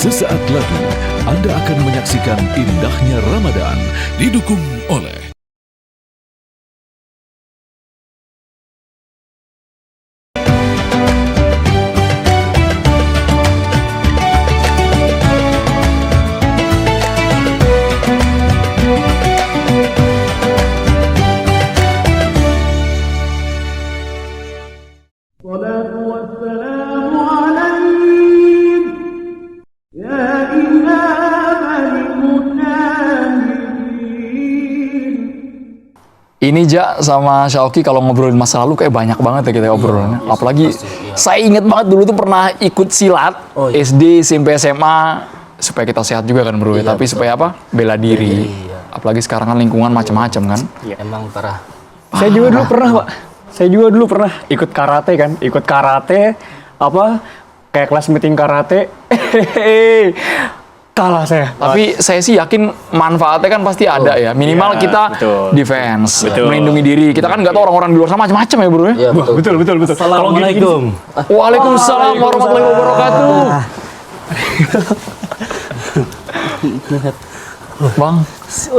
Sesaat lagi Anda akan menyaksikan indahnya Ramadan didukung oleh Ini Ja sama Syauki kalau ngobrolin masa lalu kayak banyak banget ya kita obrolannya. Apalagi saya inget banget dulu tuh pernah ikut silat SD, SMP, SMA supaya kita sehat juga kan bro. Tapi supaya apa? Bela diri. Apalagi sekarang kan lingkungan macam-macam kan. Iya, emang parah. Saya juga dulu pernah, Pak. Saya juga dulu pernah ikut karate kan. Ikut karate, kayak kelas meeting karate. Kalah saya. Tapi saya sih yakin manfaatnya kan pasti ada ya. Minimal kita defense, melindungi diri. Kita kan nggak tahu orang-orang di luar sana macam-macam ya bro ya. Iya, betul. Betul. Assalamualaikum. Waalaikumsalam warahmatullahi wabarakatuh. Bang,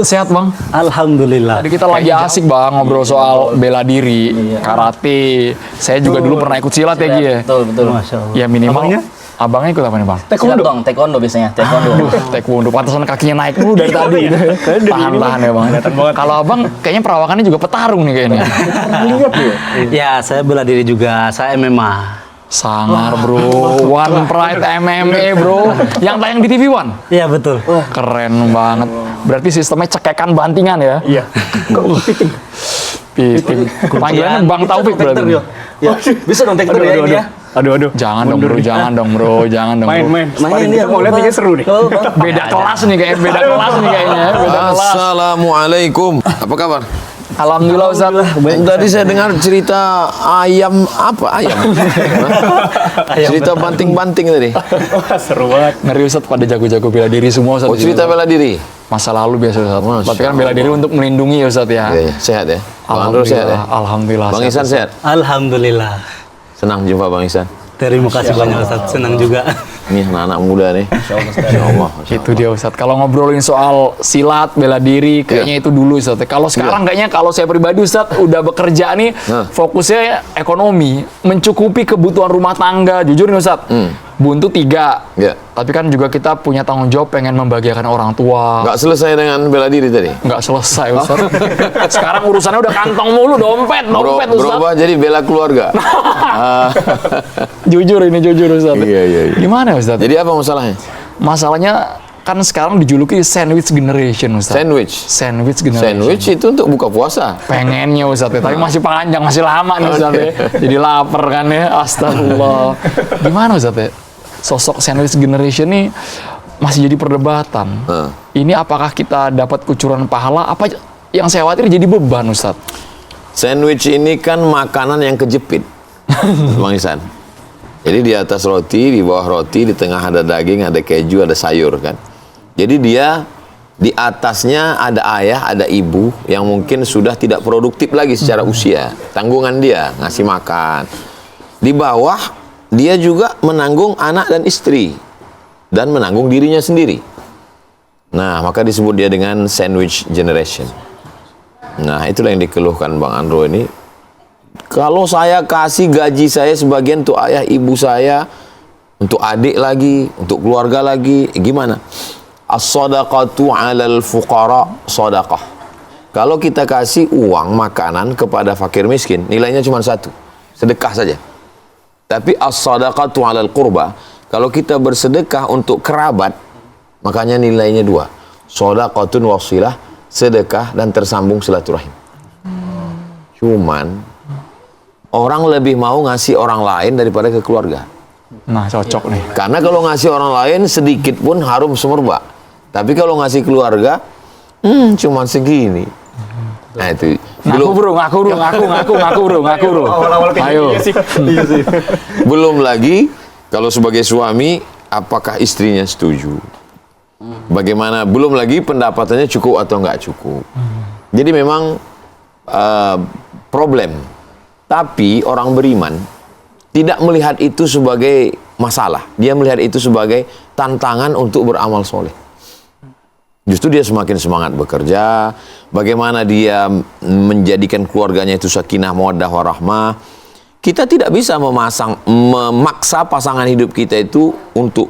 sehat bang? Alhamdulillah. Tadi kita lagi asik bang ngobrol soal bela diri, karate. Saya juga dulu pernah ikut silat ya Gi ya. Betul. Masya Allah. Ya minimal. Abangnya ikut apa nih bang? Taekwondo biasanya. Taekwondo. Pantesan kakinya naik dulu dari tadi. Tahan-tahan ya bang. Kalau abang kayaknya perawakannya juga petarung nih kayaknya. Ya, saya bela diri juga. Saya MMA. Sangar bro, One Pride MMA bro, yang tayang di TV One. Iya, betul. Keren banget. Berarti sistemnya cekekan bantingan ya? Iya. Piting. Panggilannya Bang Taufik berarti. Ya, bisa dong taekwondo ya ini ya. Aduh. Jangan dong bro. Main. Main Kita mau lihat ini seru nih. Beda kelas nih kayaknya, Beda kelas. Assalamualaikum. Apa kabar? Alhamdulillah Ustaz. Tadi saya dengar cerita ayam apa? Ayam. Cerita banting-banting tadi. Wah, seru banget. Ngeri Ustaz, pada jago-jago bela diri semua Ustaz. Oh, cerita bela diri. Masa lalu biasa Ustaz. Masya Tapi kan bela diri untuk melindungi ya Ustaz ya. Iya, sehat ya. Bang Andro sehat ya. Alhamdulillah. Bang Ihsan sehat. Alhamdulillah. Senang jumpa Bang Ihsan. Terima kasih banyak Ustaz. Senang juga. Ini anak-anak muda nih. Masya Allah. Itu dia Ustadz. Kalau ngobrolin soal silat, bela diri, kayaknya itu dulu Ustadz. Kalau sekarang kayaknya kalau saya pribadi Ustadz udah bekerja nih, fokusnya ekonomi, mencukupi kebutuhan rumah tangga. Jujur nih Ustadz, buntu 3. Ya. Tapi kan juga kita punya tanggung jawab pengen membahagiakan orang tua. Nggak selesai dengan bela diri tadi. Nggak selesai Ustadz. Sekarang urusannya udah kantong mulu, dompet Ustadz. Berubah jadi bela keluarga. Jujur Ustadz. Iya. Gimana Ustadz? Jadi apa masalahnya? Masalahnya kan sekarang dijuluki sandwich generation Ustadz. Sandwich generation. Sandwich itu untuk buka puasa. Pengennya Ustadz ya, tapi masih panjang, masih lama nih Ustadz ya. Jadi lapar kan ya, astagfirullah. Gimana Ustadz ya? Sosok sandwich generation nih masih jadi perdebatan. Ini apakah kita dapat kucuran pahala, apa yang saya khawatir jadi beban Ustadz? Sandwich ini kan makanan yang kejepit, Bang Ihsan. Jadi di atas roti, di bawah roti, di tengah ada daging, ada keju, ada sayur kan. Jadi dia di atasnya ada ayah, ada ibu yang mungkin sudah tidak produktif lagi secara usia. Tanggungan dia ngasih makan. Di bawah dia juga menanggung anak dan istri dan menanggung dirinya sendiri. Nah, maka disebut dia dengan sandwich generation. Nah, itulah yang dikeluhkan Bang Andro ini. Kalau saya kasih gaji saya sebagian untuk ayah ibu saya, untuk adik lagi, untuk keluarga lagi, gimana? As-sadaqatu 'alal fuqara sadaqah. Kalau kita kasih uang makanan kepada fakir miskin, nilainya cuma 1, sedekah saja. Tapi as-sadaqatu 'alal qurba, kalau kita bersedekah untuk kerabat, makanya nilainya 2. Shadaqatun wasilah, sedekah dan tersambung silaturahim. Cuman orang lebih mau ngasih orang lain daripada ke keluarga. Nah, cocok nih. Karena kalau ngasih orang lain sedikit pun harum semerbak. Tapi kalau ngasih keluarga, cuman segini. Nah itu. Ngaku bro. Ayo. Iya sih. Belum lagi kalau sebagai suami, apakah istrinya setuju? Bagaimana? Belum lagi pendapatannya cukup atau nggak cukup. Jadi memang problem. Tapi orang beriman tidak melihat itu sebagai masalah. Dia melihat itu sebagai tantangan untuk beramal soleh. Justru dia semakin semangat bekerja. Bagaimana dia menjadikan keluarganya itu sakinah, mawaddah, warahmah. Kita tidak bisa memaksa pasangan hidup kita itu untuk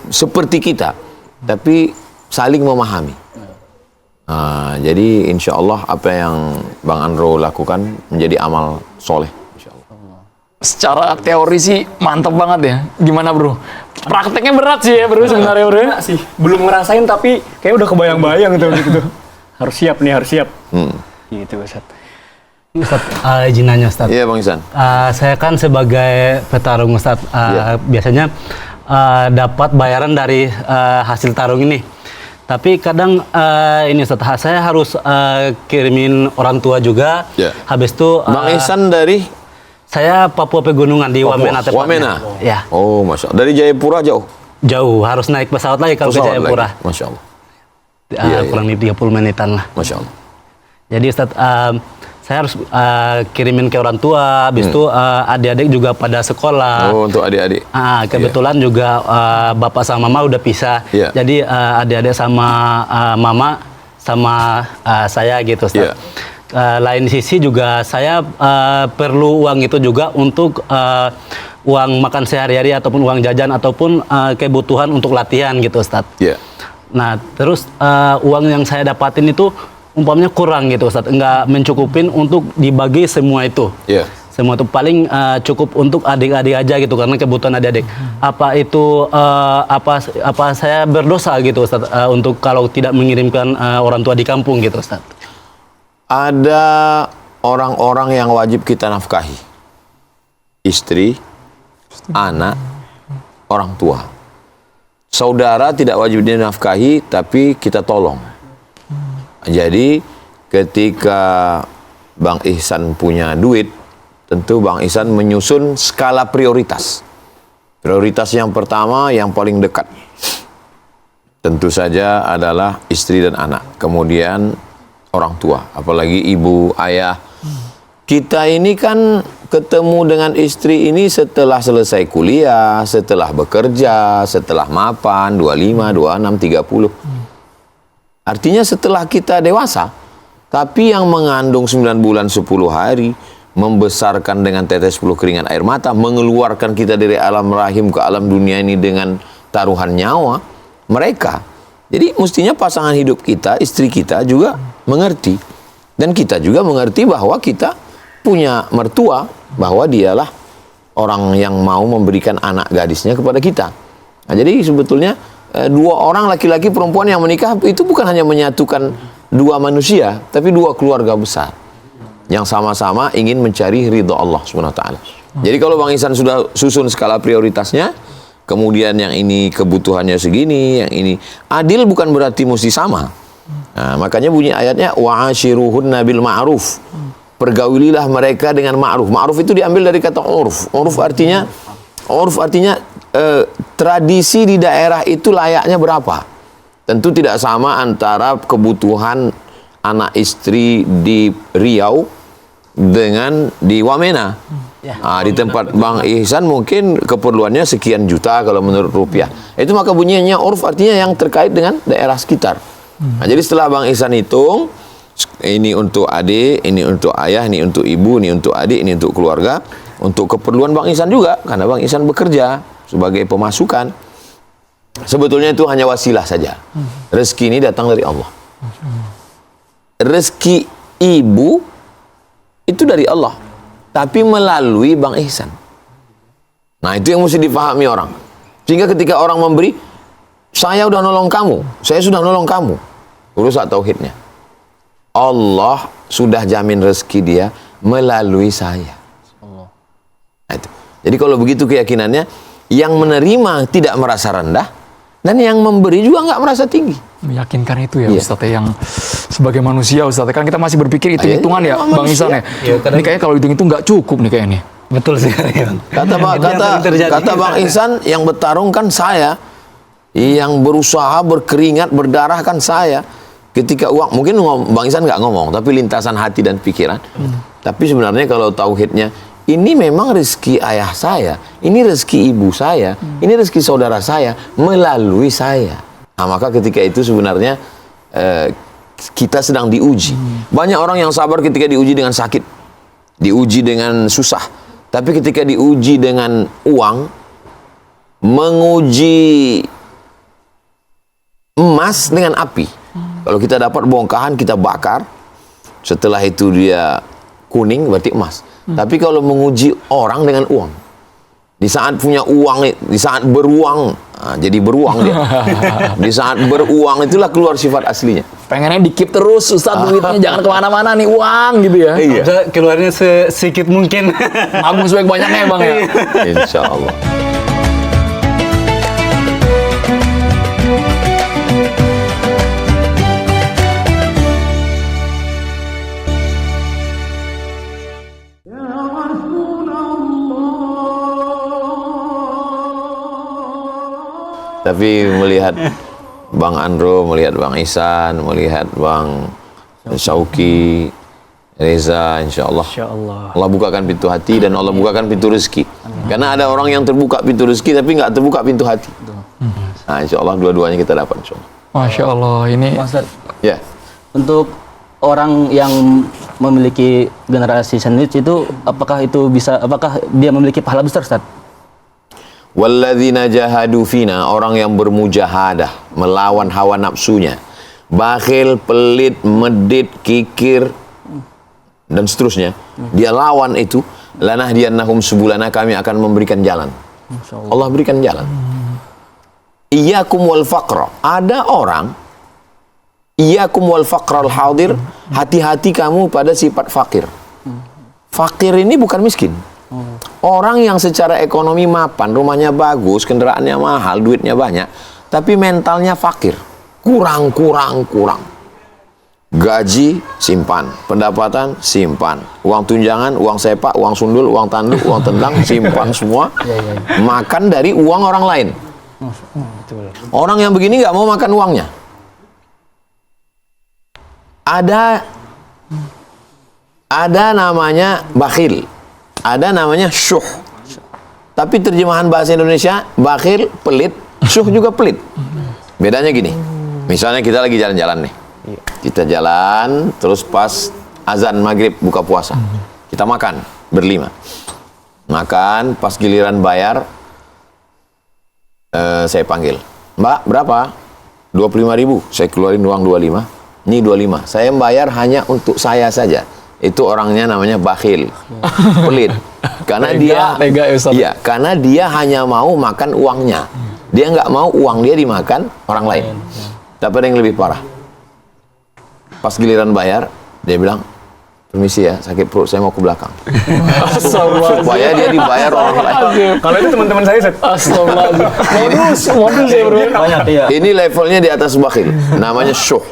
seperti kita, tapi saling memahami. Jadi insya Allah apa yang Bang Andro lakukan menjadi amal soleh. Secara teori sih mantep banget ya. Gimana bro? Prakteknya berat sih ya bro sebenarnya bro. Enggak sih, belum ngerasain tapi kayak udah kebayang-bayang gitu. Harus siap nih, harus siap. Gitu Ustaz. Ustaz, izin nanya Ustaz. Iya Bang Ihsan. Saya kan sebagai petarung Ustaz, biasanya dapat bayaran dari hasil tarung ini. Tapi kadang ini Ustaz, saya harus kirimin orang tua juga. Ya. Habis itu Bang Ihsan dari saya Papua Pegunungan di Wamena tepatnya. Wamena? Ya. Oh Masya Allah. Dari Jayapura jauh? Jauh, harus naik pesawat lagi kalau ke Pesawat Jayapura. lagi. Masya Allah. Kurang lebih 30 menitan lah. Masya Allah. Jadi Ustaz, saya harus kirimin ke orang tua, habis itu adik-adik juga pada sekolah. Oh, untuk adik-adik. Kebetulan juga bapak sama mama udah pisah. Yeah. Jadi adik-adik sama mama sama saya gitu Ustaz. Lain sisi juga saya perlu uang itu juga untuk uang makan sehari-hari ataupun uang jajan ataupun kebutuhan untuk latihan gitu Ustaz. Yeah. Nah, terus uang yang saya dapatin itu umpamanya kurang gitu Ustaz, enggak mencukupin untuk dibagi semua itu. Yeah. Semua itu paling cukup untuk adik-adik aja gitu karena kebutuhan adik-adik. Apa itu apa saya berdosa gitu Ustaz untuk kalau tidak mengirimkan orang tua di kampung gitu Ustaz? Ada orang-orang yang wajib kita nafkahi. Istri, anak, orang tua. Saudara tidak wajib dinafkahi, tapi kita tolong. Jadi ketika Bang Ihsan punya duit, tentu Bang Ihsan menyusun skala prioritas. Prioritas yang pertama, yang paling dekat. Tentu saja adalah istri dan anak. Kemudian orang tua, apalagi ibu, ayah. Kita ini kan ketemu dengan istri ini setelah selesai kuliah, setelah bekerja, setelah mapan, 25, 26, 30. Artinya setelah kita dewasa, tapi yang mengandung 9 bulan 10 hari, membesarkan dengan tetes 10 keringat air mata, mengeluarkan kita dari alam rahim ke alam dunia ini dengan taruhan nyawa, mereka. Jadi mestinya pasangan hidup kita, istri kita juga mengerti. Dan kita juga mengerti bahwa kita punya mertua, bahwa dialah orang yang mau memberikan anak gadisnya kepada kita. Nah, jadi sebetulnya dua orang laki-laki perempuan yang menikah itu bukan hanya menyatukan dua manusia, tapi dua keluarga besar yang sama-sama ingin mencari ridha Allah SWT. Jadi kalau Bang Ihsan sudah susun skala prioritasnya, kemudian yang ini kebutuhannya segini, yang ini adil bukan berarti mesti sama. Nah, makanya bunyi ayatnya wa'ashiruhunna bil ma'ruf. Pergaulilah mereka dengan ma'ruf. Ma'ruf itu diambil dari kata urf. Urf artinya tradisi di daerah itu layaknya berapa. Tentu tidak sama antara kebutuhan anak istri di Riau dengan di Wamena. Di tempat Bang Ihsan mungkin keperluannya sekian juta kalau menurut rupiah. Itu maka bunyinya urf artinya yang terkait dengan daerah sekitar. Nah, jadi setelah Bang Ihsan hitung, ini untuk adik, ini untuk ayah, ini untuk ibu, ini untuk adik, ini untuk keluarga, untuk keperluan Bang Ihsan juga, karena Bang Ihsan bekerja sebagai pemasukan. Sebetulnya itu hanya wasilah saja. Rezeki ini datang dari Allah. Rezeki ibu itu dari Allah, tapi melalui Bang Ihsan. Nah, itu yang mesti dipahami orang. Sehingga ketika orang memberi, saya udah nolong kamu, saya sudah nolong kamu. Rusak tauhidnya. Allah sudah jamin rezeki dia melalui saya. Nah, itu. Jadi kalau begitu keyakinannya, yang menerima tidak merasa rendah, dan yang memberi juga nggak merasa tinggi. Meyakinkan itu ya Ustaz ya, yang sebagai manusia Ustaz, kan kita masih berpikir hitung-hitungan ya Bang Ihsan ya. Ini kayaknya kalau hitung-hitung nggak cukup nih kayaknya. Betul sekali Bang. Kata Bang Ihsan, yang bertarung kan saya, yang berusaha berkeringat berdarah kan saya. Ketika uang, mungkin Bang Ihsan nggak ngomong, tapi lintasan hati dan pikiran. Tapi sebenarnya kalau tauhidnya, ini memang rezeki ayah saya, ini rezeki ibu saya, ini rezeki saudara saya melalui saya. Nah, maka ketika itu sebenarnya kita sedang diuji. Banyak orang yang sabar ketika diuji dengan sakit, diuji dengan susah. Tapi ketika diuji dengan uang, menguji emas dengan api. Kalau kita dapat bongkahan, kita bakar. Setelah itu dia kuning, berarti emas. Tapi kalau menguji orang dengan uang, di saat punya uang, di saat beruang, jadi beruang dia. Di saat beruang itulah keluar sifat aslinya. Pengennya dikip terus, Ustaz, duitnya jangan kemana-mana nih, uang gitu ya. Iya. Udah keluarnya sedikit mungkin. Nabung sebanyak-banyaknya ya Bang ya. Insya Allah. Tapi melihat Bang Andro, melihat Bang Ihsan, melihat Bang Syauki, Reza, insya Allah. Allah bukakan pintu hati dan Allah bukakan pintu rezeki. Karena ada orang yang terbuka pintu rezeki tapi nggak terbuka pintu hati. Nah, insya Allah dua-duanya kita dapat. Insya Allah. Masya Allah, ini Ustaz, Ya. untuk orang yang memiliki generasi sandwich itu, apakah dia memiliki pahala besar, Ustaz? Walladzina jahadu fina, orang yang bermujahadah melawan hawa nafsunya, bakhil, pelit, medit, kikir dan seterusnya, dia lawan itu, lanahdiyannahum subulana, kami akan memberikan jalan. Allah berikan jalan. Iyyakum wal faqra, ada orang iyyakum wal faqral hadir, hati-hati kamu pada sifat fakir. Fakir ini bukan miskin. Orang yang secara ekonomi mapan, rumahnya bagus, kendaraannya mahal, duitnya banyak, tapi mentalnya fakir. Kurang. Gaji, simpan. Pendapatan, simpan. Uang tunjangan, uang sepak, uang sundul, uang tanduk, uang tendang, simpan semua. Makan dari uang orang lain. Orang yang begini nggak mau makan uangnya. Ada namanya bakhil, ada namanya syuh. Tapi terjemahan bahasa Indonesia, bakhil, pelit, syuh juga pelit. Bedanya gini, misalnya kita lagi jalan-jalan nih. Kita jalan, terus pas azan maghrib buka puasa. Kita makan, berlima. Makan, pas giliran bayar, saya panggil. Mbak, berapa? 25.000. Saya keluarin uang 25. Ini 25. Saya bayar hanya untuk saya saja. Itu orangnya namanya bakhil, pelit. Karena tega ya, Ustaz. iya, karena dia hanya mau makan uangnya. Dia nggak mau uang dia dimakan orang lain. Tapi ada yang lebih parah. Pas giliran bayar, dia bilang, permisi ya, sakit perut, saya mau ke belakang. Supaya dia dibayar orang lain. Kalau itu teman-teman saya, Set. Astagfirullahaladzim. Modus ya bro. Banyak, iya. Ini levelnya di atas bakhil. Namanya syuh.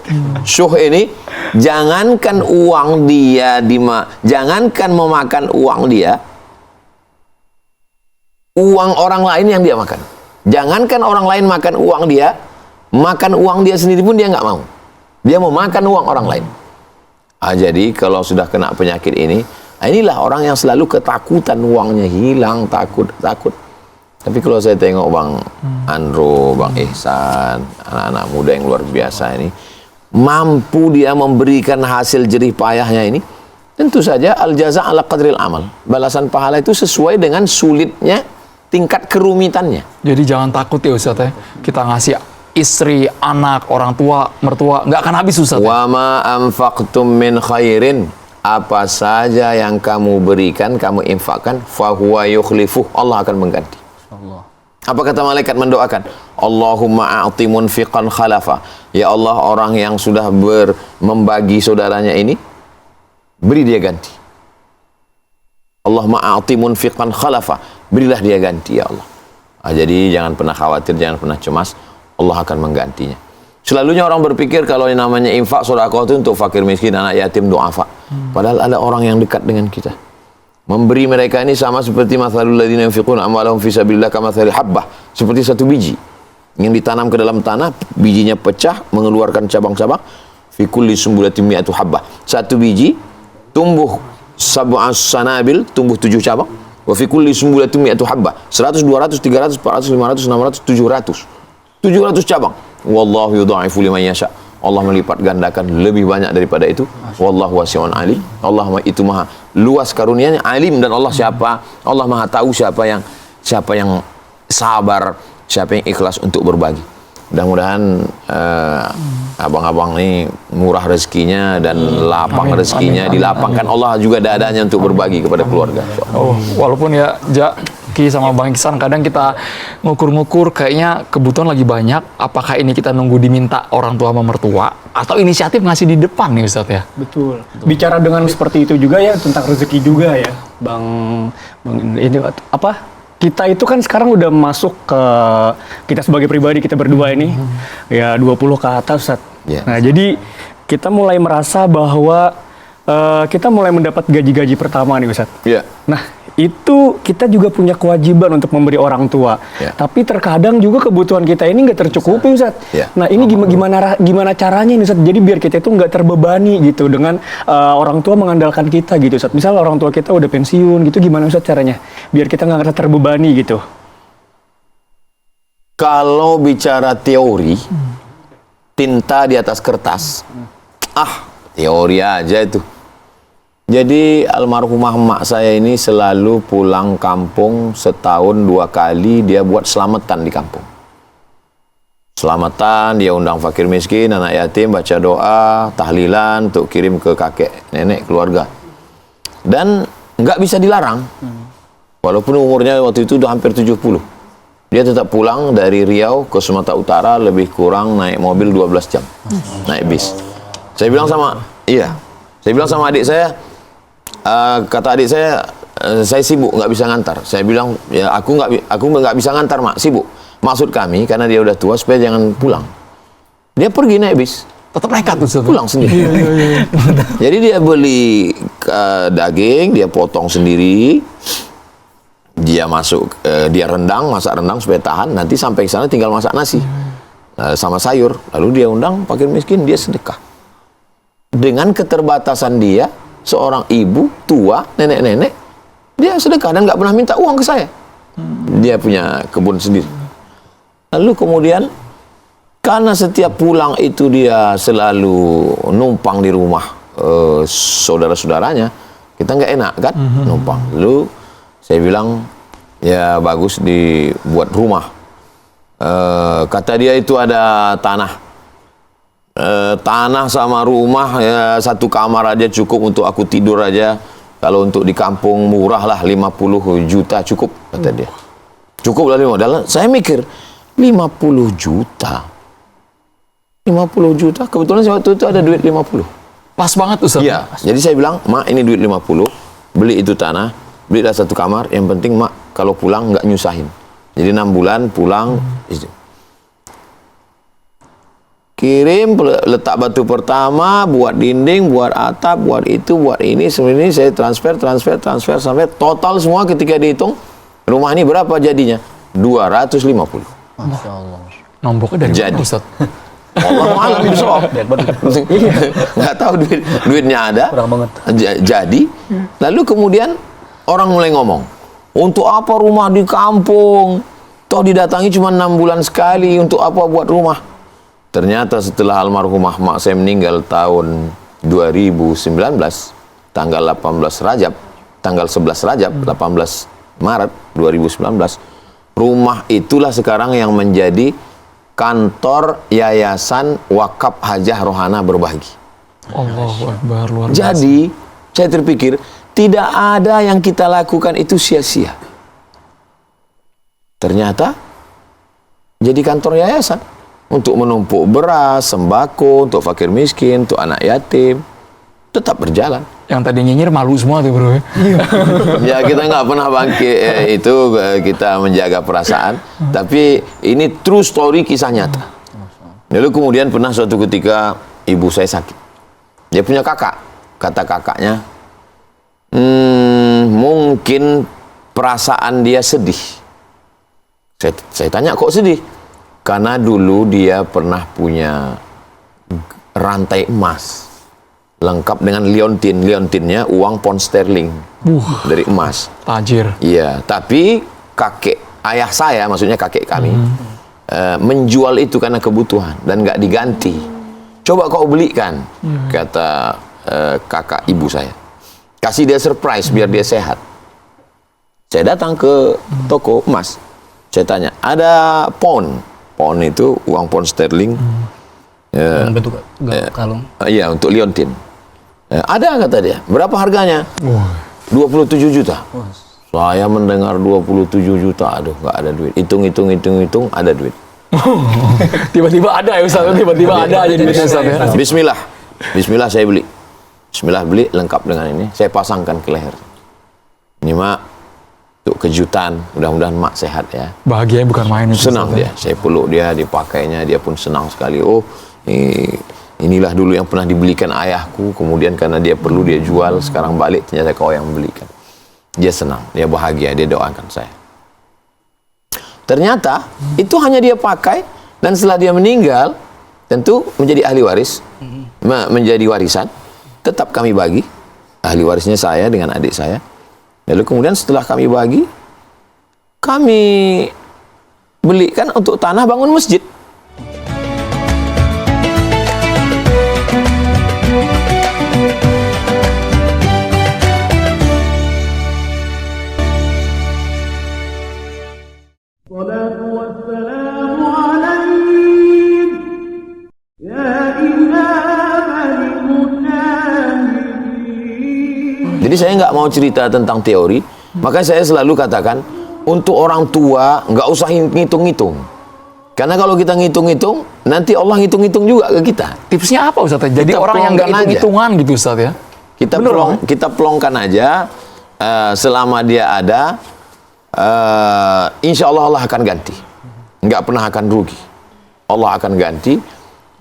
Syuh ini, jangankan uang dia, jangankan memakan uang dia, uang orang lain yang dia makan. Jangankan orang lain makan uang dia, makan uang dia sendiri pun dia nggak mau. Dia mau makan uang orang lain. Jadi kalau sudah kena penyakit ini, inilah orang yang selalu ketakutan uangnya hilang, takut. Tapi kalau saya tengok Bang Andro, Bang Ihsan, anak-anak muda yang luar biasa ini, mampu dia memberikan hasil jerih payahnya ini, tentu saja al-jaza' ala qadril amal. Balasan pahala itu sesuai dengan sulitnya tingkat kerumitannya. Jadi jangan takut ya Ustaz ya. Kita ngasih istri, anak, orang tua, mertua, nggak akan habis Ustaz. Wa ma anfaqtum min khairin, apa saja yang kamu berikan, kamu infakkan, fahuwa yukhlifuh, Allah akan mengganti. Apa kata malaikat mendoakan? Allahumma a'ti munfiqan khalafa. Ya Allah, orang yang sudah membagi saudaranya ini, beri dia ganti. Allahumma a'ti munfiqan khalafa, berilah dia ganti ya Allah. Jadi jangan pernah khawatir, jangan pernah cemas, Allah akan menggantinya. Selalunya orang berpikir kalau yang namanya infak, sedekah itu untuk fakir miskin, anak yatim, du'afa. Padahal ada orang yang dekat dengan kita. Memberi mereka ini sama seperti mathalul ladzina yunfiquna amwalahum fi sabilillah kamathali habbah, seperti satu biji yang ditanam ke dalam tanah, bijinya pecah, mengeluarkan cabang-cabang, fi kulli sumbulatin mi'atu habbah. Satu biji tumbuh sab'as sanabil, tumbuh 7 cabang. Wa fi kulli sumbulatin mi'atu habbah. 100, 200, 300, 400, 500, 600, 700. 700 cabang. Wallahu yudha'ifu liman yasha. Allah melipat gandakan lebih banyak daripada itu. Wallahu wasi'un alim. Allah itu maha luas karunia-Nya, alim, dan Allah siapa? Allah maha tahu siapa yang sabar, siapa yang ikhlas untuk berbagi. Mudah-mudahan abang-abang ini murah rezekinya dan lapang rezekinya, dilapangkan Allah juga dadanya untuk berbagi kepada keluarga. Oh, walaupun ya Ki sama Bang Iksan kadang kita ngukur-ngukur kayaknya kebutuhan lagi banyak, apakah ini kita nunggu diminta orang tua sama mertua atau inisiatif ngasih di depan nih Ustadz ya? Betul. Bicara dengan seperti itu juga ya tentang rezeki juga ya, Bang ini apa? Kita itu kan sekarang udah masuk ke kita sebagai pribadi, kita berdua ini ya 20 ke atas, Ustadz. Yeah. Nah, jadi kita mulai merasa bahwa kita mulai mendapat gaji-gaji pertama nih, Ustadz. Iya. Nah, itu kita juga punya kewajiban untuk memberi orang tua. Ya. Tapi terkadang juga kebutuhan kita ini nggak tercukupi, Ustadz. Ya. Nah, ini gimana caranya nih, Ustadz? Jadi biar kita itu nggak terbebani gitu dengan orang tua mengandalkan kita gitu, Ustadz. Misal orang tua kita udah pensiun gitu, gimana, Ustadz, caranya? Biar kita nggak ngerasa terbebani gitu. Kalau bicara teori, tinta di atas kertas, teori aja itu. Jadi almarhumah emak saya ini selalu pulang kampung setahun 2 kali, dia buat selamatan di kampung. Selamatan, dia undang fakir miskin, anak yatim, baca doa, tahlilan untuk kirim ke kakek, nenek, keluarga. Dan nggak bisa dilarang. Walaupun umurnya waktu itu udah hampir 70. Dia tetap pulang dari Riau ke Sumatera Utara lebih kurang naik mobil 12 jam. Naik bis. Saya bilang sama adik saya, kata adik saya sibuk, nggak bisa ngantar. Saya bilang, ya aku nggak bisa ngantar, Mak, sibuk. Maksud kami, karena dia udah tua, supaya jangan pulang. Dia pergi naik bis. Tetap nekat tuh, Pulang sendiri. Jadi dia beli daging, dia potong sendiri. Dia dia masak rendang supaya tahan. Nanti sampai ke sana tinggal masak nasi sama sayur. Lalu dia undang fakir miskin, dia sedekah. Dengan keterbatasan dia, seorang ibu tua, nenek-nenek, dia sedekah dan nggak pernah minta uang ke saya. Dia punya kebun sendiri. Lalu kemudian, karena setiap pulang itu dia selalu numpang di rumah saudara-saudaranya, kita nggak enak kan, numpang. Lalu saya bilang, ya bagus dibuat rumah. Kata dia itu ada tanah sama rumah, ya, 1 kamar aja cukup untuk aku tidur aja. Kalau untuk di kampung murah lah, 50 juta cukup, kata dia. Cukup lah 50. Saya mikir 50 juta. 50 juta, kebetulan waktu itu ada duit 50. Pas banget Ustadz. Iya, jadi saya bilang, Mak, ini duit 50, beli itu tanah, belilah 1 kamar, yang penting Mak kalau pulang nggak nyusahin. Jadi 6 bulan pulang, kirim, letak batu pertama, buat dinding, buat atap, buat itu, buat ini, sebenarnya saya transfer, sampai total semua ketika dihitung, rumah ini berapa jadinya? 250. Masya Allah. Nomboknya dari Jadi. mana Ustadz? Allah alam bisawab. Nggak tahu duitnya ada. Kurang banget. Jadi, lalu kemudian orang mulai ngomong, untuk apa rumah di kampung? Toh didatangi cuma 6 bulan sekali, untuk apa buat rumah? Ternyata setelah almarhumah mak saya meninggal tahun 2019, tanggal 18 Rajab, tanggal 11 Rajab, 18 Maret 2019, rumah itulah sekarang yang menjadi kantor Yayasan Wakaf Hajah Rohana Berbagi. Allahu Akbar, luar biasa. Jadi, saya terpikir, tidak ada yang kita lakukan itu sia-sia. Ternyata, jadi kantor yayasan. Untuk menumpuk beras, sembako, untuk fakir miskin, untuk anak yatim. Tetap berjalan. Yang tadi nyinyir malu semua tuh bro. Ya kita nggak pernah bangkit itu, kita menjaga perasaan. Tapi ini true story, kisah nyata. Lalu kemudian pernah suatu ketika ibu saya sakit. Dia punya kakak. Kata kakaknya, mungkin perasaan dia sedih. Saya tanya, kok sedih? Karena dulu dia pernah punya rantai emas. lengkap dengan liontin. Liontinnya uang pound sterling dari emas. Tajir. Iya, tapi ayah saya, maksudnya kakek kami, menjual itu karena kebutuhan dan nggak diganti. Coba kau belikan, kata kakak ibu saya. Kasih dia surprise biar dia sehat. Saya datang ke toko emas. Saya tanya, ada pound. Pound itu uang pound sterling. Bentuk kalung. Iya, untuk liontin. Ada, kata dia. Berapa harganya? 27 juta. Saya mendengar 27 juta, aduh nggak ada duit. Hitung, ada duit. Tiba-tiba ada ya Ustaz, tiba-tiba ada aja di Ustaz ya. Bismillah saya beli. Bismillah beli lengkap dengan ini. Saya pasangkan ke leher. Ini mak, untuk kejutan. Mudah-mudahan mak sehat ya. Bahagia bukan main itu. Senang dia. Saya peluk dia, dipakainya, dia pun senang sekali. Oh, inilah dulu yang pernah dibelikan ayahku. Kemudian karena dia perlu dia jual. Sekarang balik ternyata kau yang membelikan. Dia senang, dia bahagia, dia doakan saya. Ternyata itu hanya dia pakai dan setelah dia meninggal tentu menjadi ahli waris, menjadi warisan. Tetap kami bagi, ahli warisnya saya dengan adik saya. Lalu kemudian setelah kami bagi, kami belikan untuk tanah bangun masjid. Jadi saya nggak mau cerita tentang teori, makanya saya selalu katakan untuk orang tua nggak usah ngitung-ngitung, karena kalau kita ngitung-ngitung nanti Allah ngitung-ngitung juga ke kita. Tipsnya apa Ustaz? Jadi Kita orang yang nggak pelongkan hitung-hitungan gitu Ustaz ya? Kita pelongkan aja, selama dia ada, insya Allah akan ganti, nggak pernah akan rugi. Allah akan ganti.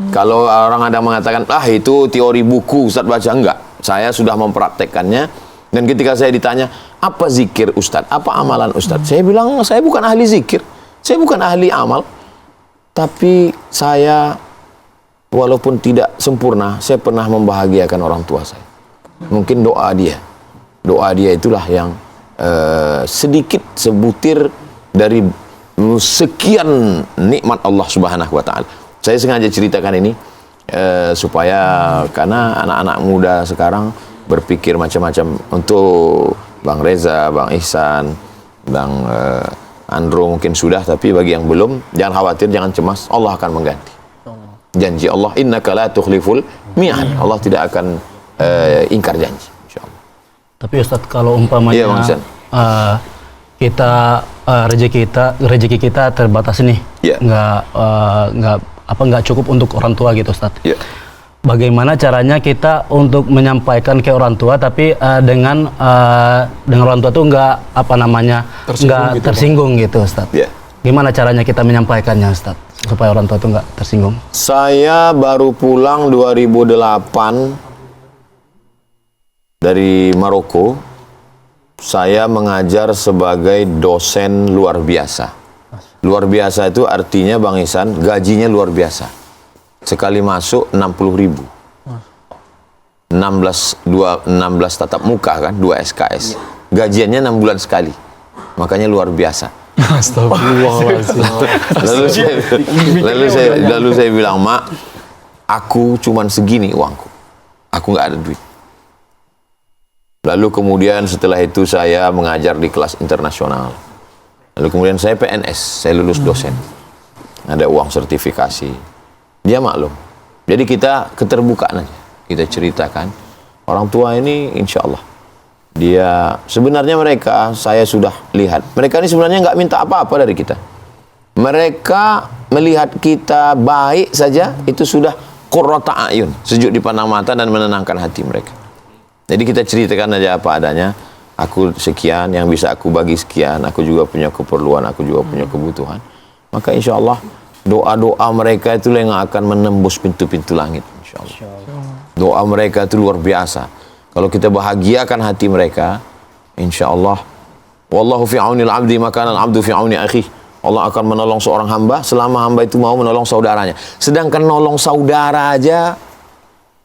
Kalau orang ada mengatakan, itu teori buku Ustaz baca, enggak. Saya sudah mempraktekkannya. Dan ketika saya ditanya, apa zikir Ustaz? Apa amalan Ustaz? Saya bilang, saya bukan ahli zikir. Saya bukan ahli amal. Tapi saya, walaupun tidak sempurna, saya pernah membahagiakan orang tua saya. Mungkin doa dia. Doa dia itulah yang sedikit, sebutir dari sekian nikmat Allah Subhanahu wa Ta'ala. Saya sengaja ceritakan ini supaya karena anak-anak muda sekarang berpikir macam-macam. Untuk Bang Reza, Bang Ihsan, Bang Andro mungkin sudah, tapi bagi yang belum, jangan khawatir, jangan cemas, Allah akan mengganti. Janji Allah, innaka la tukhliful mi'ad. Allah tidak akan ingkar janji, insyaallah. Tapi Ustadz, kalau umpamanya Iya, Bang Ihsan. rezeki kita terbatas nih, Iya. nggak cukup untuk orang tua gitu Ustadz. Ya. Bagaimana caranya kita untuk menyampaikan ke orang tua, tapi dengan orang tua tuh nggak tersinggung gitu Ustadz. Ya. Gimana caranya kita menyampaikannya Ustadz supaya orang tua tuh nggak tersinggung? Saya baru pulang 2008 dari Maroko. Saya mengajar sebagai dosen luar biasa. Luar biasa itu artinya Bang Ihsan, gajinya luar biasa. Sekali masuk 60.000. 16 tatap muka kan, 2 SKS. Gajiannya 6 bulan sekali. Makanya luar biasa. Astagfirullahaladzim. Lalu saya bilang, Mak, aku cuman segini uangku. Aku nggak ada duit. Lalu kemudian setelah itu saya mengajar di kelas internasional. Lalu kemudian saya PNS, saya lulus dosen. Ada uang sertifikasi. Dia maklum. Jadi kita keterbukaan aja. Kita ceritakan. Orang tua ini insya Allah. Dia, sebenarnya mereka, saya sudah lihat. Mereka ini sebenarnya nggak minta apa-apa dari kita. Mereka melihat kita baik saja, itu sudah qurrata a'yun. Sejuk dipandang mata dan menenangkan hati mereka. Jadi kita ceritakan aja apa adanya. Aku sekian, yang bisa aku bagi sekian. Aku juga punya keperluan, aku juga punya kebutuhan. Maka insya Allah doa-doa mereka itu yang akan menembus pintu-pintu langit. Insya Allah. Doa mereka itu luar biasa. Kalau kita bahagiakan hati mereka, insya Allah. Wallahu fi aunil abdi maka al-abdu fi auni akhi. Allah akan menolong seorang hamba selama hamba itu mau menolong saudaranya. Sedangkan nolong saudara aja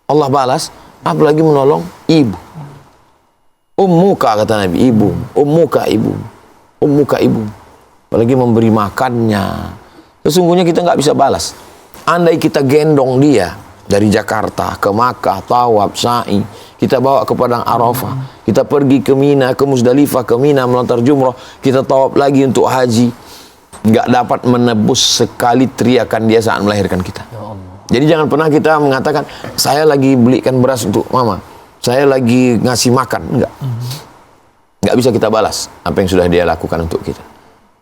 Allah balas. apalagi menolong ibu. Ummuka, kata Nabi, ibu. Ummuka, ibu. Ummuka, ibu. Apalagi memberi makannya. Sesungguhnya kita nggak bisa balas. Andai kita gendong dia dari Jakarta ke Makkah, tawaf, sa'i, kita bawa ke Padang Arafah, kita pergi ke Mina, ke Musdalifah, ke Mina melontar jumrah, kita tawaf lagi untuk haji, nggak dapat menebus sekali teriakan dia saat melahirkan kita. Jadi jangan pernah kita mengatakan, saya lagi belikan beras untuk mama, saya lagi ngasih makan. Nggak bisa kita balas apa yang sudah dia lakukan untuk kita.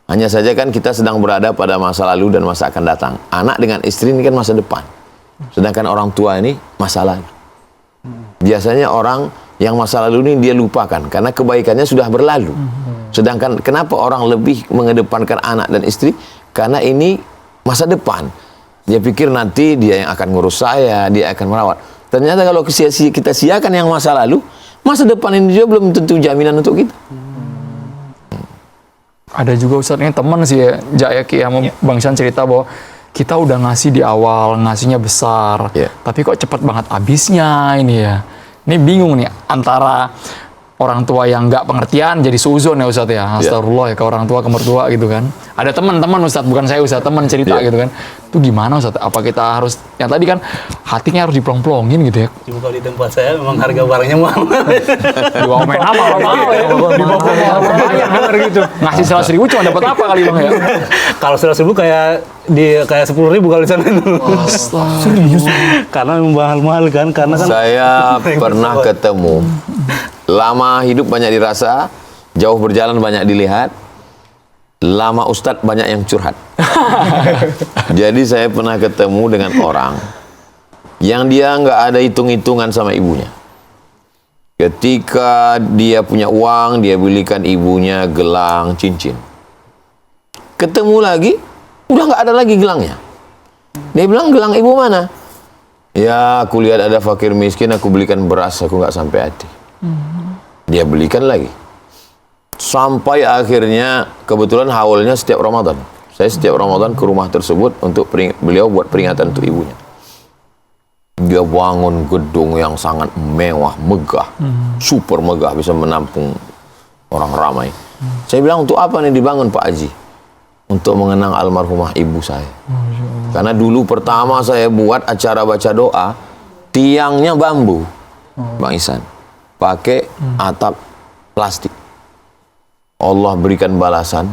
Hanya saja kan kita sedang berada pada masa lalu dan masa akan datang. Anak dengan istri ini kan masa depan. Sedangkan orang tua ini masa lalu. Biasanya orang yang masa lalu ini dia lupakan karena kebaikannya sudah berlalu. Sedangkan kenapa orang lebih mengedepankan anak dan istri? Karena ini masa depan. Dia pikir nanti dia yang akan ngurus saya, dia akan merawat. Ternyata kalau kita siakan yang masa lalu, masa depan ini juga belum tentu jaminan untuk kita. Ada juga Ustadz, ini teman sih ya, Jayaki sama Bang Isan cerita bahwa kita udah ngasih di awal, ngasihnya besar, tapi kok cepet banget habisnya ini ya. Ini bingung nih antara orang tua yang nggak pengertian jadi suuzon ya Ustadz ya. Astagfirullah ya, ke orang tua, ke mertua gitu kan. Ada teman-teman Ustadz, bukan saya Ustadz, teman cerita gitu kan. Itu gimana Ustadz? Apa kita harus, yang tadi kan hatinya harus diplong-plongin gitu ya. Cuma kalau di tempat saya memang harga barangnya mahal. Di bawah main apa? Di bawah bayar bener gitu. Ngasih 100.000 cuma dapat apa kali Bang ya? Kalau 100.000 kayak 10.000 kalau di sana itu. Serius? Karena memang mahal-mahal kan, karena kan Saya pernah ketemu. Lama hidup banyak dirasa, jauh berjalan banyak dilihat, lama ustadz banyak yang curhat. Jadi saya pernah ketemu dengan orang yang dia nggak ada hitung-hitungan sama ibunya. Ketika dia punya uang, dia belikan ibunya gelang cincin. Ketemu lagi, udah nggak ada lagi gelangnya. Dia bilang, gelang ibu mana? Ya, aku lihat ada fakir miskin, aku belikan beras, aku nggak sampai hati. Dia belikan lagi. Sampai akhirnya kebetulan haulnya setiap Ramadan. Saya setiap Ramadan ke rumah tersebut untuk beliau buat peringatan untuk ibunya. Dia bangun gedung yang sangat mewah, megah, super megah, bisa menampung orang ramai. Saya bilang, untuk apa nih dibangun Pak Haji? Untuk mengenang almarhumah ibu saya. Karena dulu pertama saya buat acara baca doa, tiangnya bambu, Bang Isan, pakai atap plastik. Allah berikan balasan.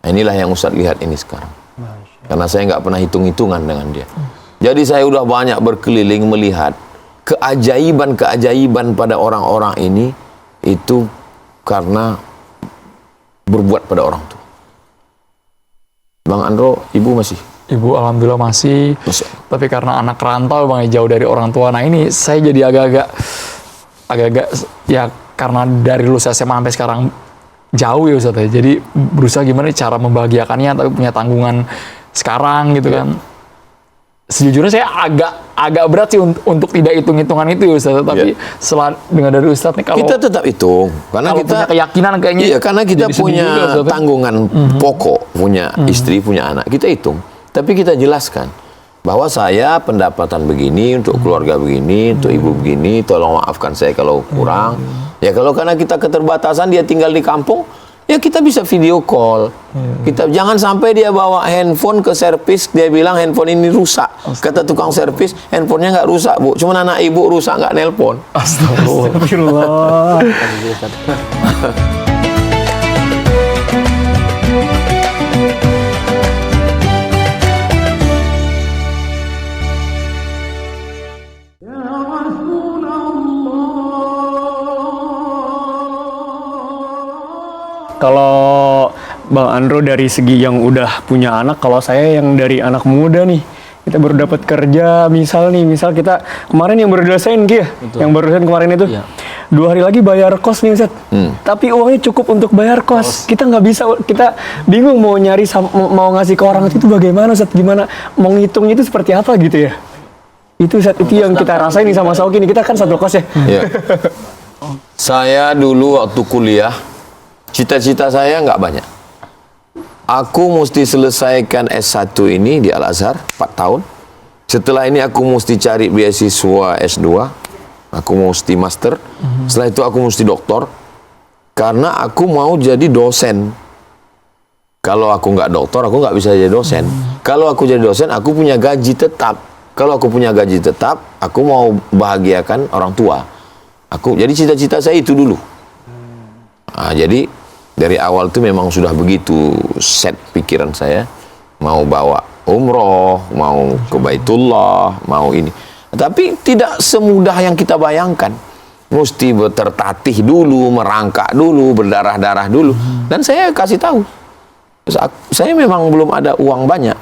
Inilah yang Ustadz lihat ini sekarang. Karena saya nggak pernah hitung-hitungan dengan dia. Jadi saya udah banyak berkeliling melihat keajaiban-keajaiban pada orang-orang ini, itu karena berbuat pada orang tua. Bang Andro, ibu masih? Ibu alhamdulillah masih. Tapi karena anak rantau Bang, jauh dari orang tua. Nah ini saya jadi agak-agak ya, karena dari lulus SMA sampai sekarang jauh ya Ustaz ya. Jadi berusaha gimana cara membahagiakannya, tapi punya tanggungan sekarang gitu kan. Sejujurnya saya agak berat sih untuk tidak hitung-hitungan itu ya Ustaz. Tapi setelah dengar dari Ustaz nih, kalau kita tetap hitung karena kita punya keyakinan kayaknya. Iya, karena kita punya tanggungan pokok, punya istri, punya anak. Kita hitung, tapi kita jelaskan bahwa saya pendapatan begini, untuk keluarga begini, untuk ibu begini, tolong maafkan saya kalau kurang. Ya kalau karena kita keterbatasan, dia tinggal di kampung, ya kita bisa video call. Kita jangan sampai dia bawa handphone ke servis, dia bilang handphone ini rusak. Kata tukang servis, handphonenya nggak rusak Bu, cuma anak ibu rusak, nggak nelpon. Astagfirullah. Kalau Bang Andro dari segi yang udah punya anak, kalau saya yang dari anak muda nih, kita baru dapat kerja, misal kita kemarin yang baru diselesain Ki ya, yang baru diselesain kemarin itu, 2 hari lagi bayar kos nih Ustaz, tapi uangnya cukup untuk bayar kos. Kita nggak bisa, kita bingung mau nyari, mau ngasih ke orang itu bagaimana Ustaz, gimana mau ngitungnya itu seperti apa gitu ya. Itu Ustaz, itu yang kita rasain nih sama Sauki nih, kita kan satu kos ya. Saya dulu waktu kuliah, cita-cita saya nggak banyak. Aku mesti selesaikan S1 ini di Al-Azhar 4 tahun. Setelah ini aku mesti cari beasiswa S2. Aku mesti master. Setelah itu aku mesti doktor. Karena aku mau jadi dosen. Kalau aku nggak doktor, aku nggak bisa jadi dosen. Kalau aku jadi dosen, aku punya gaji tetap. Kalau aku punya gaji tetap, aku mau bahagiakan orang tua. Jadi cita-cita saya itu dulu. Nah, jadi dari awal itu memang sudah begitu set pikiran saya. Mau bawa umroh, mau ke Baitullah, mau ini. Tapi tidak semudah yang kita bayangkan. Mesti tertatih dulu, merangkak dulu, berdarah-darah dulu. Dan saya kasih tahu, saya memang belum ada uang banyak.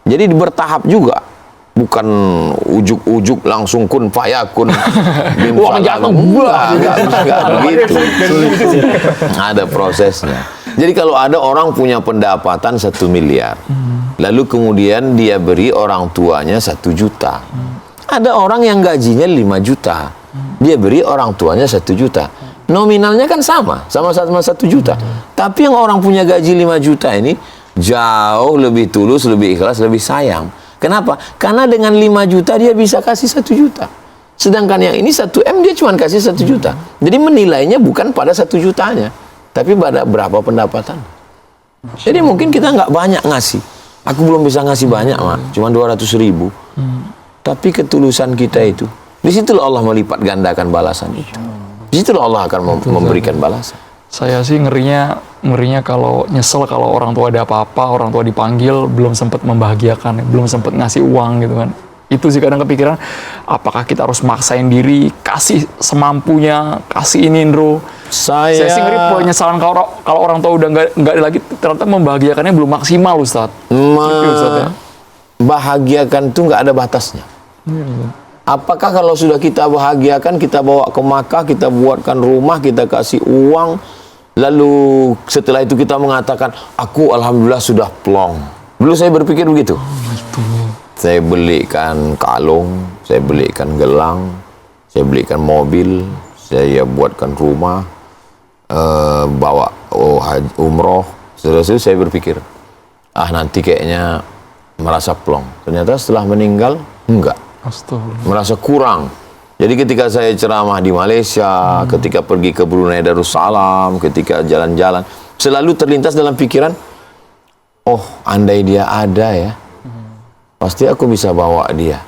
Jadi bertahap juga. Bukan ujuk-ujuk langsung kun fayakun. Uang jatuh. Enggak begitu. Ada prosesnya. Jadi kalau ada orang punya pendapatan 1 miliar, lalu kemudian dia beri orang tuanya 1 juta. Ada orang yang gajinya 5 juta, dia beri orang tuanya 1 juta. Nominalnya kan sama 1 juta. Tapi yang orang punya gaji 5 juta ini jauh lebih tulus, lebih ikhlas, lebih sayang. Kenapa? Karena dengan 5 juta dia bisa kasih 1 juta. Sedangkan yang ini 1 M dia cuma kasih 1 juta. Jadi menilainya bukan pada 1 jutanya, tapi pada berapa pendapatan. Jadi mungkin kita nggak banyak ngasih. Aku belum bisa ngasih banyak, Mak. Cuma 200.000. Tapi ketulusan kita itu, disitulah Allah melipat gandakan balasan itu. Disitulah Allah akan memberikan balasan. Saya sih ngerinya kalau nyesel kalau orang tua ada apa-apa, orang tua dipanggil, belum sempat membahagiakan, belum sempat ngasih uang gitu kan. Itu sih kadang kepikiran, apakah kita harus maksain diri, kasih semampunya, kasih ini, Indro. Saya sih ngeri penyesalan kalau orang tua udah nggak ada lagi, ternyata membahagiakannya belum maksimal, Ustadz. Bahagiakan tuh nggak ada batasnya. Apakah kalau sudah kita bahagiakan, kita bawa ke Makkah, kita buatkan rumah, kita kasih uang, lalu setelah itu kita mengatakan, aku alhamdulillah sudah plong. Dulu saya berpikir begitu. Saya belikan kalung, saya belikan gelang, saya belikan mobil, saya buatkan rumah, bawa umroh. Setelah itu saya berpikir, nanti kayaknya merasa plong. Ternyata setelah meninggal, enggak. Merasa kurang. Jadi ketika saya ceramah di Malaysia, ketika pergi ke Brunei Darussalam, ketika jalan-jalan, selalu terlintas dalam pikiran, oh, andai dia ada ya, pasti aku bisa bawa dia,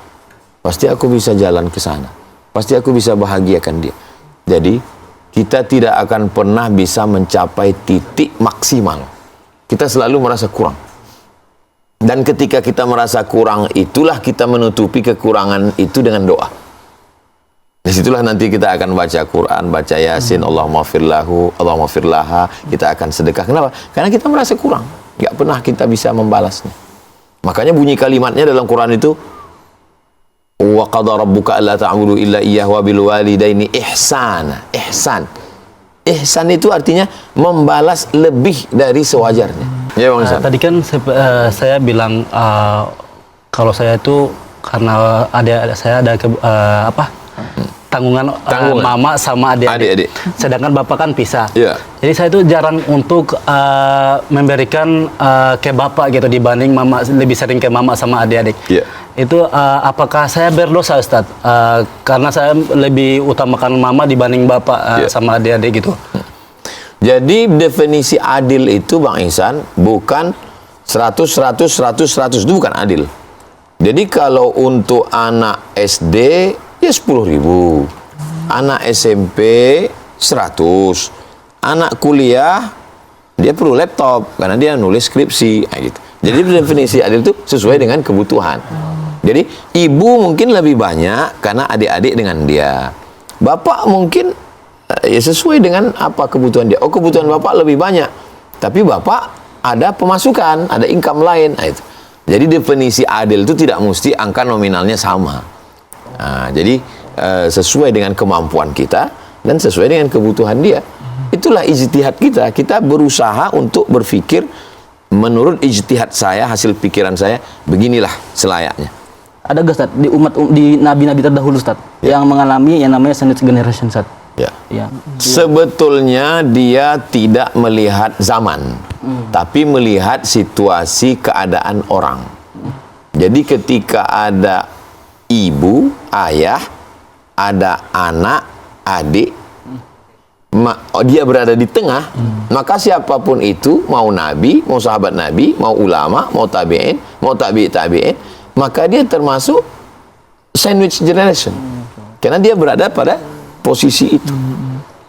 pasti aku bisa jalan ke sana, pasti aku bisa bahagiakan dia. Jadi kita tidak akan pernah bisa mencapai titik maksimal. Kita selalu merasa kurang. Dan ketika kita merasa kurang, itulah kita menutupi kekurangan itu dengan doa. Disitulah nanti kita akan baca Quran, baca Yasin, Allahumma firlahu, Allahumma firlaha, kita akan sedekah. Kenapa? Karena kita merasa kurang. Nggak pernah kita bisa membalasnya. Makanya bunyi kalimatnya dalam Quran itu, wa qadha rabbuka alla ta'budu illa iyyahu wa bil walidaini ihsana. Ihsan. Ihsan itu artinya membalas lebih dari sewajarnya. Ya, Bang Ihsan. Tadi kan saya bilang kalau saya itu karena saya ada tanggungan mama sama adik-adik. Sedangkan bapak kan pisah. Yeah. Jadi saya itu jarang untuk memberikan ke bapak gitu dibanding mama, lebih sering ke mama sama adik-adik. Yeah. Itu apakah saya berdosa, Ustadz? Karena saya lebih utamakan mama dibanding bapak sama adik-adik gitu. Jadi definisi adil itu, Bang Ihsan, bukan 100, itu bukan adil. Jadi kalau untuk anak SD, ya 10.000. Anak SMP, 100. Anak kuliah, dia perlu laptop, karena dia nulis skripsi. Gitu. Jadi definisi adil itu sesuai dengan kebutuhan. Jadi ibu mungkin lebih banyak, karena adik-adik dengan dia. Bapak mungkin ya sesuai dengan apa kebutuhan dia. Oh, kebutuhan bapak lebih banyak, tapi bapak ada pemasukan, ada income lain. Itu. Jadi definisi adil itu tidak mesti angka nominalnya sama. Jadi sesuai dengan kemampuan kita dan sesuai dengan kebutuhan dia. Itulah ijtihad kita. Kita berusaha untuk berpikir menurut ijtihad saya, hasil pikiran saya, beginilah selayaknya. Ada gak, Ustaz, di nabi-nabi terdahulu, Ustaz, yang mengalami yang namanya sandwich generation, Ustaz? Ya. Sebetulnya dia tidak melihat zaman, tapi melihat situasi keadaan orang. Jadi ketika ada ibu, ayah, ada anak, adik, dia berada di tengah, maka siapapun itu, mau nabi, mau sahabat nabi, mau ulama, mau tabi'in, mau tabi'in, maka dia termasuk sandwich generation. Karena dia berada pada posisi itu.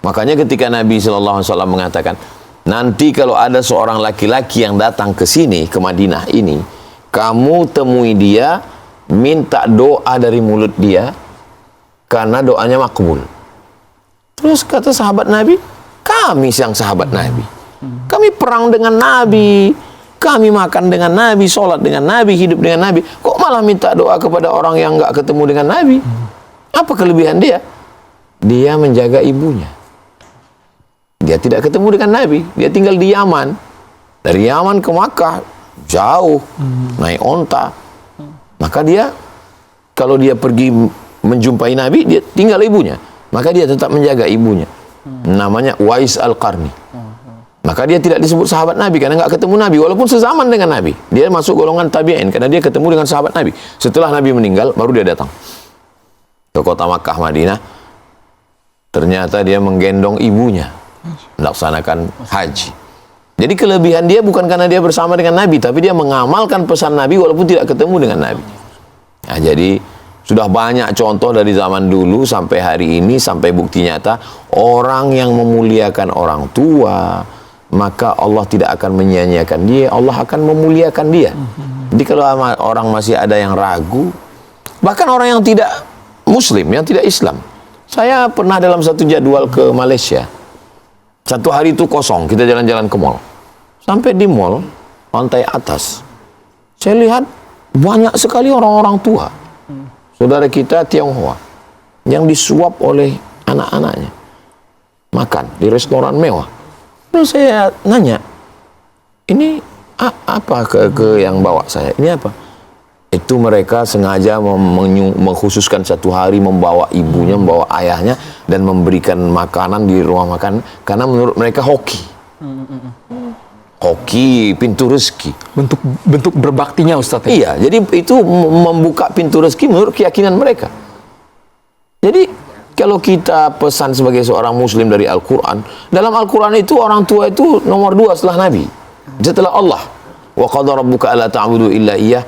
Makanya ketika Nabi SAW mengatakan, nanti kalau ada seorang laki-laki yang datang ke sini, ke Madinah ini, kamu temui dia, minta doa dari mulut dia, karena doanya makbul. Terus kata sahabat Nabi, kami yang sahabat Nabi, kami perang dengan Nabi, kami makan dengan Nabi, sholat dengan Nabi, hidup dengan Nabi, kok malah minta doa kepada orang yang nggak ketemu dengan Nabi? Apa kelebihan dia? Dia menjaga ibunya. Dia tidak ketemu dengan Nabi, dia tinggal di Yaman. Dari Yaman ke Makkah jauh, naik onta. Maka dia, kalau dia pergi menjumpai Nabi, dia tinggal ibunya. Maka dia tetap menjaga ibunya. Namanya Uwais Al-Qarni. Maka dia tidak disebut sahabat Nabi karena nggak ketemu Nabi, walaupun sezaman dengan Nabi. Dia masuk golongan tabi'in karena dia ketemu dengan sahabat Nabi. Setelah Nabi meninggal, baru dia datang ke kota Makkah, Madinah. Ternyata dia menggendong ibunya melaksanakan haji. Jadi kelebihan dia bukan karena dia bersama dengan Nabi, tapi dia mengamalkan pesan Nabi walaupun tidak ketemu dengan Nabi. Nah, jadi sudah banyak contoh dari zaman dulu sampai hari ini, sampai bukti nyata, orang yang memuliakan orang tua, maka Allah tidak akan menyia-nyiakan dia, Allah akan memuliakan dia. Jadi kalau orang masih ada yang ragu, bahkan orang yang tidak Muslim, yang tidak Islam. Saya pernah dalam satu jadwal ke Malaysia. Satu hari itu kosong, kita jalan-jalan ke mall. Sampai di mall, lantai atas, saya lihat banyak sekali orang-orang tua. Saudara kita Tionghoa yang disuap oleh anak-anaknya makan di restoran mewah. Terus saya nanya, ini apa ke yang bawa saya? Ini apa? Itu mereka sengaja mengkhususkan satu hari membawa ibunya, membawa ayahnya, dan memberikan makanan di rumah makan karena menurut mereka hoki. Hoki, pintu rezeki. Bentuk berbaktinya Ustadz ya? Iya, jadi itu membuka pintu rezeki menurut keyakinan mereka. Jadi kalau kita pesan sebagai seorang Muslim dari Al-Quran, dalam Al-Quran itu orang tua itu nomor 2 setelah Nabi, setelah Allah. Wa qadha rabbuka alla ta'budu illa iyyah.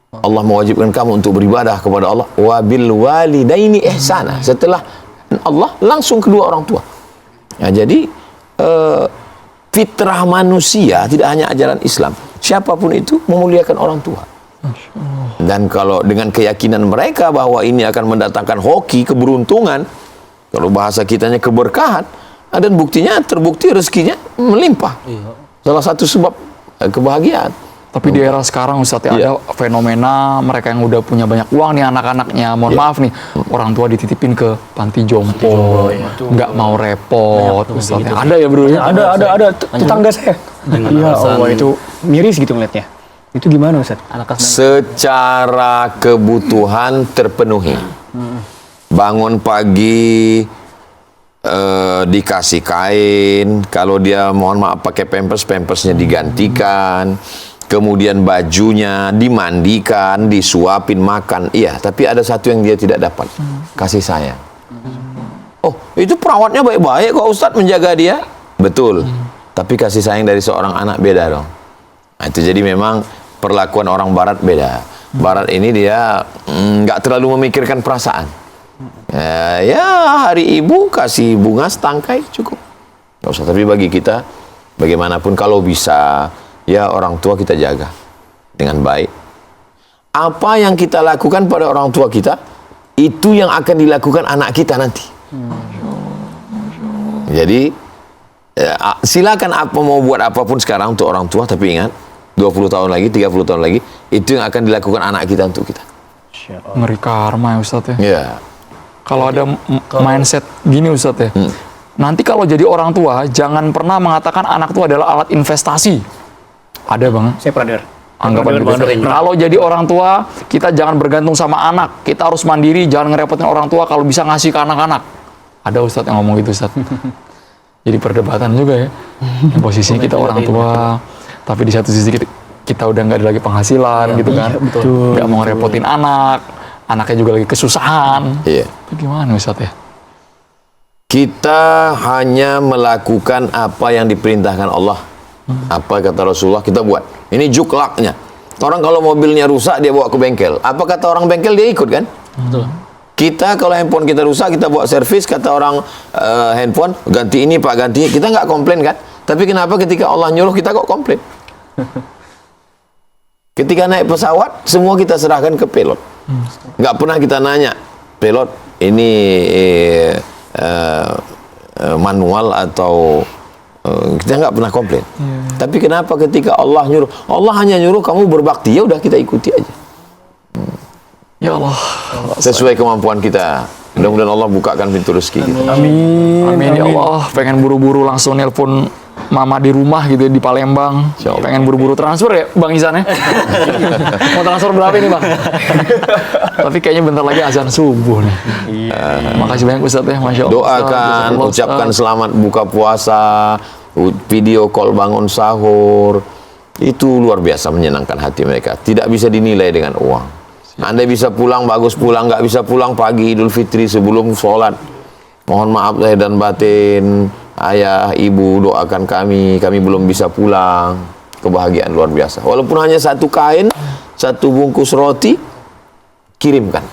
Allah mewajibkan kamu untuk beribadah kepada Allah. Wa bil walidaini ihsana. Setelah Allah langsung kedua orang tua. Nah, jadi fitrah manusia, tidak hanya ajaran Islam, siapapun itu memuliakan orang tua. Dan kalau dengan keyakinan mereka bahwa ini akan mendatangkan hoki, keberuntungan, kalau bahasa kitanya keberkahan, dan buktinya terbukti rezekinya melimpah. Salah satu sebab kebahagiaan. Tapi di era sekarang Ustadz ya, ada fenomena mereka yang udah punya banyak uang nih anak-anaknya, mohon maaf nih, orang tua dititipin ke panti jompo, nggak mau repot Ustadz ya. Ada ya bro? Ada tetangga saya. Ya Allah, itu miris gitu ngeliatnya. Itu gimana Ustadz? Secara kebutuhan terpenuhi. Bangun pagi dikasih kain, kalau dia mohon maaf pakai pampersnya digantikan. Kemudian bajunya dimandikan, disuapin, makan. Iya, tapi ada satu yang dia tidak dapat. Kasih sayang. Oh, itu perawatnya baik-baik kok Ustadz menjaga dia. Betul. Tapi kasih sayang dari seorang anak beda dong. Nah, itu jadi memang perlakuan orang Barat beda. Barat ini dia nggak terlalu memikirkan perasaan. Ya, hari ibu kasih bunga setangkai cukup. Nggak usah. Tapi bagi kita, bagaimanapun kalau bisa, ya orang tua kita jaga dengan baik. Apa yang kita lakukan pada orang tua kita, itu yang akan dilakukan anak kita nanti. Jadi silakan mau buat apapun sekarang untuk orang tua, tapi ingat 20 tahun lagi, 30 tahun lagi, itu yang akan dilakukan anak kita untuk kita. Ngeri karma ya Ustadz ya. Ya. Kalau ada mindset gini Ustadz ya, nanti kalau jadi orang tua jangan pernah mengatakan anak itu adalah alat investasi. Ada bang. Saya pernah dengar. Anggapan gitu. Kalau jadi orang tua, kita jangan bergantung sama anak. Kita harus mandiri, jangan ngerepotin orang tua, kalau bisa ngasih ke anak-anak. Ada Ustadz yang ngomong gitu Ustadz. Jadi perdebatan juga ya. Yang posisinya kita orang tua, tapi di satu sisi kita udah nggak ada lagi penghasilan gitu kan. Nggak mau ngerepotin anak. anaknya juga lagi kesusahan. Iya. Itu gimana Ustaz ya? Kita hanya melakukan apa yang diperintahkan Allah. Apa kata Rasulullah kita buat. Ini juklaknya. Orang kalau mobilnya rusak dia bawa ke bengkel. Apa kata orang bengkel dia ikut kan? Betul. Kita kalau handphone kita rusak kita bawa servis, kata orang handphone ganti ini Pak, ganti. Kita nggak komplain kan? Tapi kenapa ketika Allah nyuruh kita kok komplain? Ketika naik pesawat semua kita serahkan ke pilot. Nggak pernah kita nanya pilot ini manual atau kita nggak pernah komplain. Tapi kenapa ketika Allah nyuruh, Allah hanya nyuruh kamu berbakti, ya udah kita ikuti aja. Ya Allah. Sesuai kemampuan kita. Mudah-mudahan Allah bukakan pintu rezeki kita. Amin ya Allah. Pengen buru-buru langsung nelpon mama di rumah gitu di Palembang. Insyaallah. Pengen buru-buru transfer ya Bang Ihsan ya. Mau transfer berapa ini Bang? Tapi kayaknya bentar lagi azan subuh nih. Makasih banyak Ustaz ya, Masya Allah. Doakan, Ustaz. ucapkan selamat buka puasa, video call bangun sahur. Itu luar biasa menyenangkan hati mereka. Tidak bisa dinilai dengan uang. Anda bisa pulang, bagus pulang. Nggak bisa pulang pagi Idul Fitri sebelum sholat. Mohon maaf lahir dan batin. Ayah, ibu, doakan kami belum bisa pulang. Kebahagiaan luar biasa. Walaupun hanya satu kain, satu bungkus roti, kirimkan.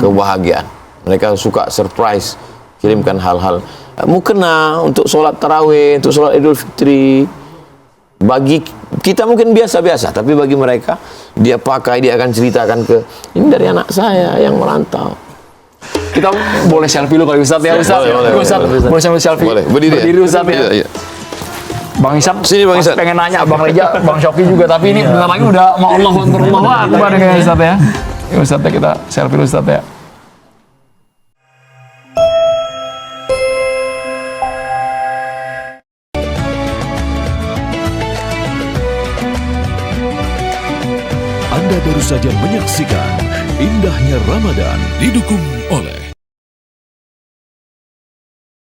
Kebahagiaan. Mereka suka surprise. Kirimkan hal-hal mukena untuk sholat tarawih, untuk sholat Idul Fitri. Bagi kita mungkin biasa-biasa, tapi bagi mereka dia pakai, dia akan ceritakan ke ini dari anak saya yang merantau. Kita boleh selfie dulu kali Ustaz ya Ustaz. Boleh, Ustaz, boleh sambil selfie. Boleh. Berdiri ya? Ustaz ya. Iya. Bang Ihsan, Sini, Bang Ihsan. pengen nanya Bang Reja, Bang Syoki juga, tapi ini bentar lagi udah mau Allahu Akbar dengan Ustaz ya. Ya Ustaz ya, kita selfie dulu Ustaz ya. Anda baru saja menyaksikan Indahnya Ramadan didukung oleh